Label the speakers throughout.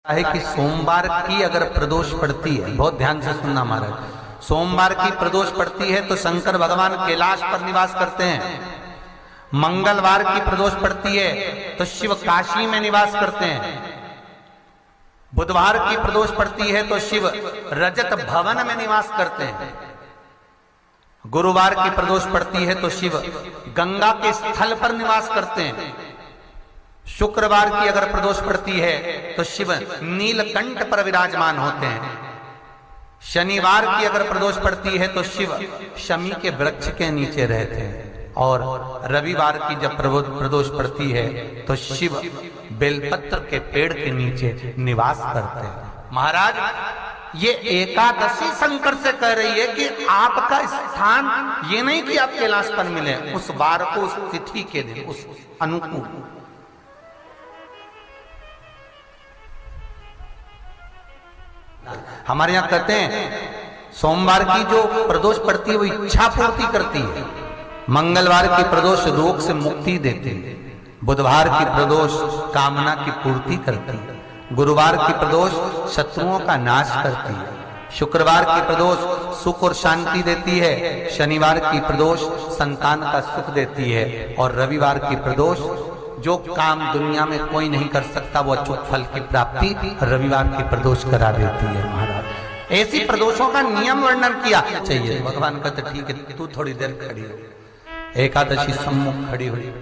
Speaker 1: है कि सोमवार की अगर प्रदोष पड़ती है, बहुत ध्यान से सुनना महाराज, सोमवार की प्रदोष पड़ती है तो शंकर भगवान कैलाश पर निवास करते हैं। मंगलवार की प्रदोष पड़ती है तो शिव काशी में निवास करते हैं। बुधवार की प्रदोष पड़ती है तो शिव रजत भवन में निवास करते हैं। गुरुवार की प्रदोष पड़ती है तो शिव गंगा के स्थल पर निवास करते हैं। शुक्रवार की अगर प्रदोष पड़ती है तो शिव नीलकंठ पर विराजमान होते हैं। शनिवार की अगर प्रदोष पड़ती है तो शिव शमी के वृक्ष के नीचे रहते हैं। और रविवार की जब प्रदोष पड़ती है तो शिव बेलपत्र के पेड़ के नीचे निवास करते हैं। महाराज ये एकादशी शंकर से कह रही है कि आपका स्थान ये नहीं कि आप कैलाश पर मिले, उस वार को, उस तिथि के दिन, उस अनुकूल। हमारे यहां कहते हैं सोमवार की जो प्रदोष पड़ती है वो इच्छा पूर्ति करती है। मंगलवार की प्रदोष रोग से मुक्ति देती है। बुधवार की प्रदोष कामना की पूर्ति करती है। गुरुवार की प्रदोष शत्रुओं का नाश करती है। शुक्रवार की प्रदोष सुख और शांति देती है। शनिवार की प्रदोष संतान का सुख देती है। और रविवार की प्रदोष जो काम दुनिया में कोई नहीं कर सकता वो अचूक फल की प्राप्ति रविवार की प्रदोष करा देती है। महाराज ऐसी प्रदोषों का नियम वर्णन किया चाहिए। भगवान कहते ठीक है तू थोड़ी देर खड़ी हो। एकादशी सम्मुख खड़ी हुई।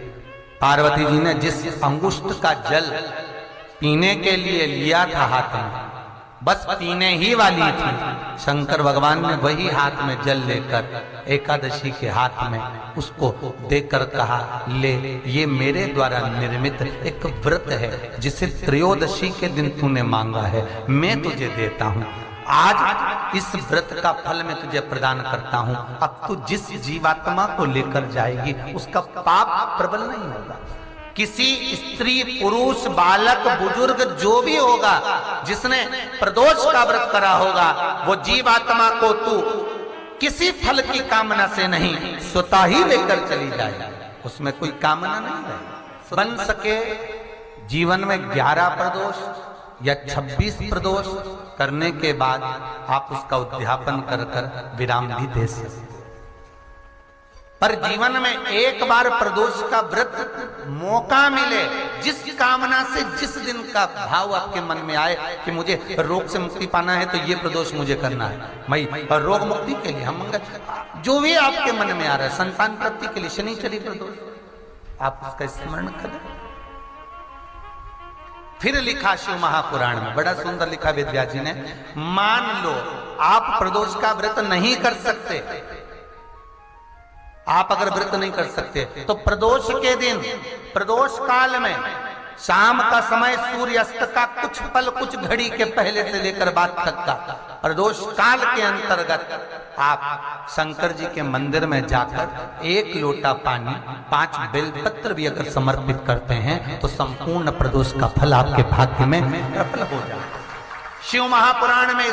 Speaker 1: पार्वती जी ने जिस अंगुष्ठ का जल पीने के लिए लिया था हाथ में, बस पीने ही वाली थी, शंकर भगवान ने वही हाथ में जल लेकर एकादशी के हाथ में उसको देकर कहा ले, ये मेरे द्वारा निर्मित एक व्रत है जिसे त्रयोदशी के दिन तूने मांगा है, मैं तुझे देता हूं। आज इस व्रत का फल मैं तुझे प्रदान करता हूं। अब तू जिस जीवात्मा को लेकर जाएगी उसका पाप प्रबल नहीं होगा। किसी स्त्री, पुरुष, बालक, बुजुर्ग जो भी होगा जिसने प्रदोष का व्रत करा होगा वो जीवात्मा को तू किसी फल की कामना से नहीं स्वतः ही लेकर चली जाए। उसमें कोई कामना नहीं है। बन सके जीवन में 11 प्रदोष या 26 प्रदोष करने के बाद आप उसका उद्यापन कर विराम भी दे सकते। पर जीवन में एक बार प्रदोष का व्रत मौका मिले, जिस कामना से जिस दिन का भाव आपके मन में आए कि मुझे रोग से मुक्ति पाना है तो ये प्रदोष मुझे करना है, मैं रोग मुक्ति के लिए, हम मंगल जो भी आपके मन में आ रहा है, संतान प्राप्ति के लिए शनिचरी प्रदोष, आप उसका स्मरण करें। फिर लिखा शिव महापुराण में, बड़ा सुंदर लिखा वेदव्यास जी ने, मान लो आप प्रदोष का व्रत नहीं कर सकते, आप अगर व्रत नहीं कर सकते तो प्रदोष के दिन, प्रदोष काल में शाम का समय सूर्यास्त का कुछ पल, कुछ घड़ी के पहले से लेकर बाद तक का प्रदोष काल के अंतर्गत आप शंकर जी के मंदिर में जाकर 1 लोटा पानी, 5 बेलपत्र भी अगर समर्पित करते हैं तो संपूर्ण प्रदोष का फल आपके भाग्य में प्रबल हो जाए। शिव महापुराण में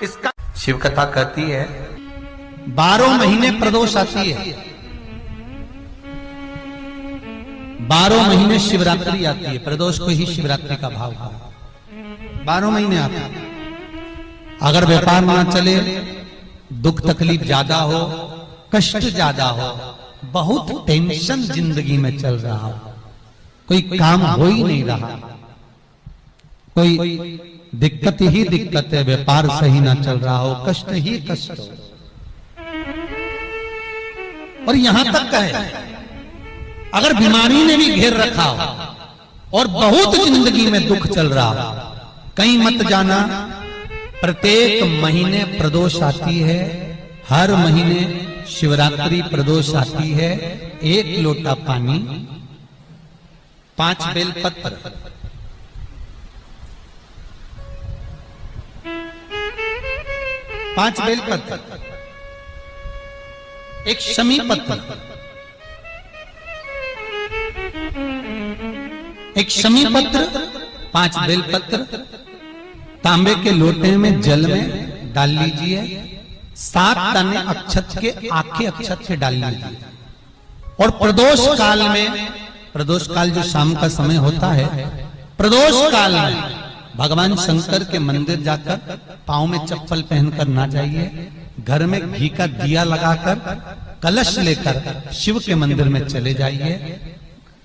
Speaker 1: इसका शिव कथा कहती है
Speaker 2: 12 महीने प्रदोष आती है, 12 महीने शिवरात्रि आती है। प्रदोष को ही शिवरात्रि का भाव है। 12 महीने आते हैं। अगर व्यापार ना चले, दुख तकलीफ ज्यादा हो, कष्ट ज्यादा हो, बहुत टेंशन जिंदगी में चल रहा हो, कोई काम हो ही नहीं रहा, कोई दिक्कत ही दिक्कत है, व्यापार सही ना चल रहा हो, कष्ट ही कष्ट हो, और यहां तक है अगर बीमारी ने भी घेर रखा हो और बहुत जिंदगी में दुख चल रहा हो, कहीं मत जाना, प्रत्येक महीने प्रदोष आती है। हर महीने शिवरात्रि प्रदोष आती है। 1 लोटा पानी, 5 बेलपत्र, 5 बेलपत्र, 1 शमी पत्र, 1 शमी पत्र, 5 बेलपत्र तांबे के लोटे में जल में डाल लीजिए। 7 दाने अक्षत के, आखे अक्षत के डाल लीजिए। और प्रदोष काल में, प्रदोष काल जो शाम का समय होता है, प्रदोष काल में भगवान शंकर के मंदिर जाकर पांव में चप्पल पहनकर ना जाइए, घर में घी का दिया लगाकर कलश लेकर शिव के मंदिर में चले जाइए।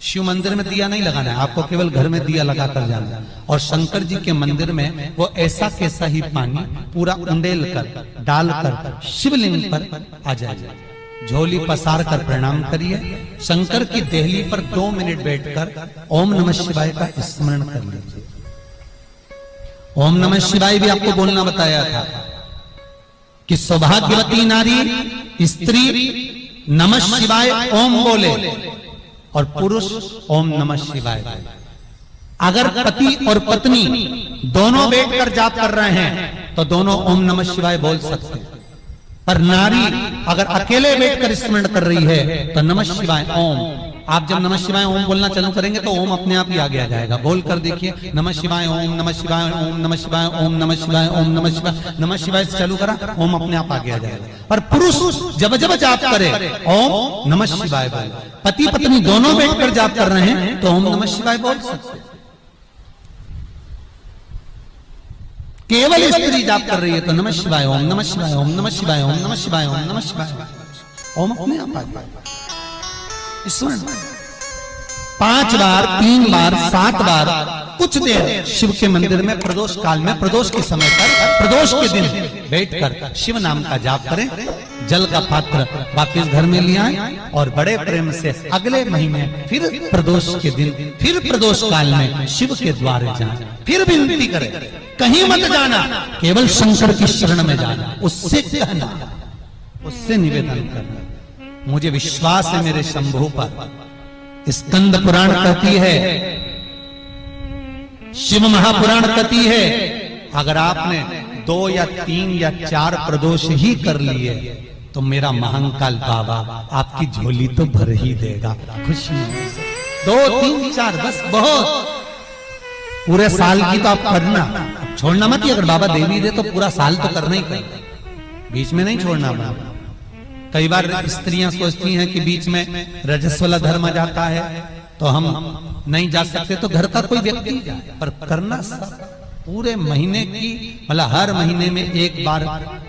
Speaker 2: शिव मंदिर में दिया नहीं लगाना है, आपको केवल घर में दिया लगाकर जाना है। और शंकर जी के मंदिर में वो ऐसा कैसा ही पानी पूरा उंडेल कर डालकर शिवलिंग पर आ जाए, झोली पसार कर प्रणाम करिए। शंकर की देहली पर 2 मिनट बैठकर ओम नमः शिवाय का स्मरण कर लीजिए। ओम नमः शिवाय भी आपको बोलना बताया था कि सौभाग्यवती नारी स्त्री नमः शिवाय ओम बोले और पुरुष ओम नमः शिवाय बोले। अगर पति और पत्नी दोनों बैठकर जाप कर रहे हैं तो दोनों ओम नमः शिवाय बोल सकते हैं, पर नारी अगर अकेले बैठकर स्मरण कर रही है तो नमः शिवाय ओम। आप जब नमः शिवाय ओम बोलना चालू करेंगे तो ओम अपने आप ही आगे आ जाएगा। बोल कर देखिए, नमः शिवाय ओम, नमः शिवाय ओम, नमः शिवाय ओम, नमः शिवाय ओम, नमः शिवाय। नमः शिवाय से चालू करा, ओम अपने आप आगे आ जाएगा। पर पुरुष जब जब जाप करे ओम नमः शिवाय बोले। पति पत्नी दोनों बैठकर जाप कर रहे हैं तो ओम नमः शिवाय बोल सकते। केवल स्त्री जाप कर रही है तो नमः शिवाय ओम, नमः शिवाय ओम, नमः शिवाय ओम, नमः शिवाय ओम, नमः शिवाय ओम अपने आप आ जाएगा। स्मरण 5 बार, 3 बार, 7 बार, कुछ देर शिव के मंदिर में प्रदोष काल में, प्रदोष के समय पर, प्रदोष के दिन बैठकर शिव नाम का जाप करें। जल का पात्र वापस घर में ले आए और बड़े प्रेम से अगले महीने फिर प्रदोष के दिन, फिर प्रदोष काल में शिव के द्वारे जाएं, फिर विनती करें, कहीं मत जाना, केवल शंकर की शरण में जाना, उससे कहना, उससे निवेदन करना। मुझे विश्वास है मेरे शंभु पर। स्कंद पुराण कहती है, शिव महापुराण कहती है, अगर आपने 2 या 3 या 4 प्रदोष ही कर लिए तो मेरा महाकाल बाबा आपकी झोली तो भर ही देगा खुशी से। 2, 3, 4 बस बहुत। पूरे साल की तो आप करना, छोड़ना मत ही। अगर बाबा देवी दे तो पूरा साल तो करना ही करना, बीच में नहीं छोड़ना बाबा। कई बार स्त्रियां सोचती हैं कि बीच में रजस्वला धर्म जाता है तो हम नहीं जा सकते, तो घर का कोई व्यक्ति जाए, पर करना सब पूरे महीने की, मतलब हर महीने में एक बार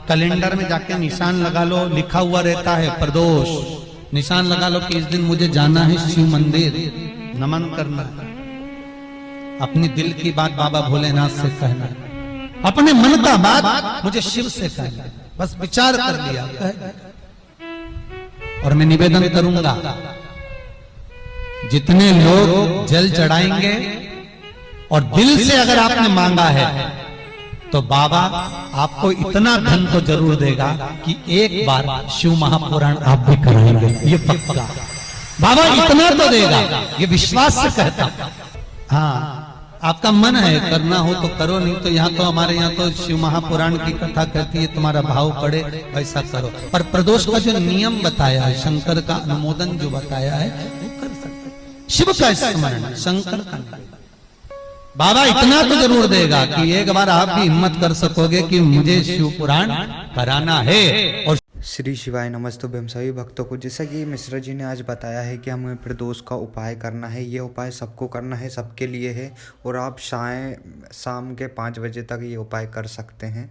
Speaker 2: कैलेंडर में जाके निशान लगा लो, लिखा हुआ रहता है प्रदोष, निशान लगा लो कि इस दिन मुझे जाना है शिव मंदिर, नमन करना, अपनी दिल की बात बाबा भोलेनाथ से कहना, अपने मन का बात मुझे शिव से कहना, बस विचार कर लिया। और मैं निवेदन करूंगा, जितने लोग जल चढ़ाएंगे और दिल से अगर आपने मांगा है तो बाबा आपको इतना धन तो जरूर देगा कि एक बार शिव महापुराण आप भी कराएंगे, ये पक्का। बाबा इतना तो देगा, ये विश्वास से कहता। हाँ, आपका मन है करना हो तो करो, नहीं तो यहाँ तो हमारे यहाँ तो शिव महापुराण की कथा कहती है, तुम्हारा भाव पड़े वैसा करो। पर प्रदोष का जो नियम बताया है, शंकर का अनुमोदन जो बताया है, वो कर सकते। शिव का स्मरण, शंकर का, बाबा इतना तो जरूर देगा कि एक बार आप भी हिम्मत कर सकोगे कि मुझे शिव पुराण कराना है। और
Speaker 3: श्री शिवाय नमस्तुभ्यं सभी भक्तों को। जैसा कि मिश्रा जी ने आज बताया है कि हमें प्रदोष का उपाय करना है, ये उपाय सबको करना है, सबके लिए है, और आप शाम के 5 बजे तक ये उपाय कर सकते हैं।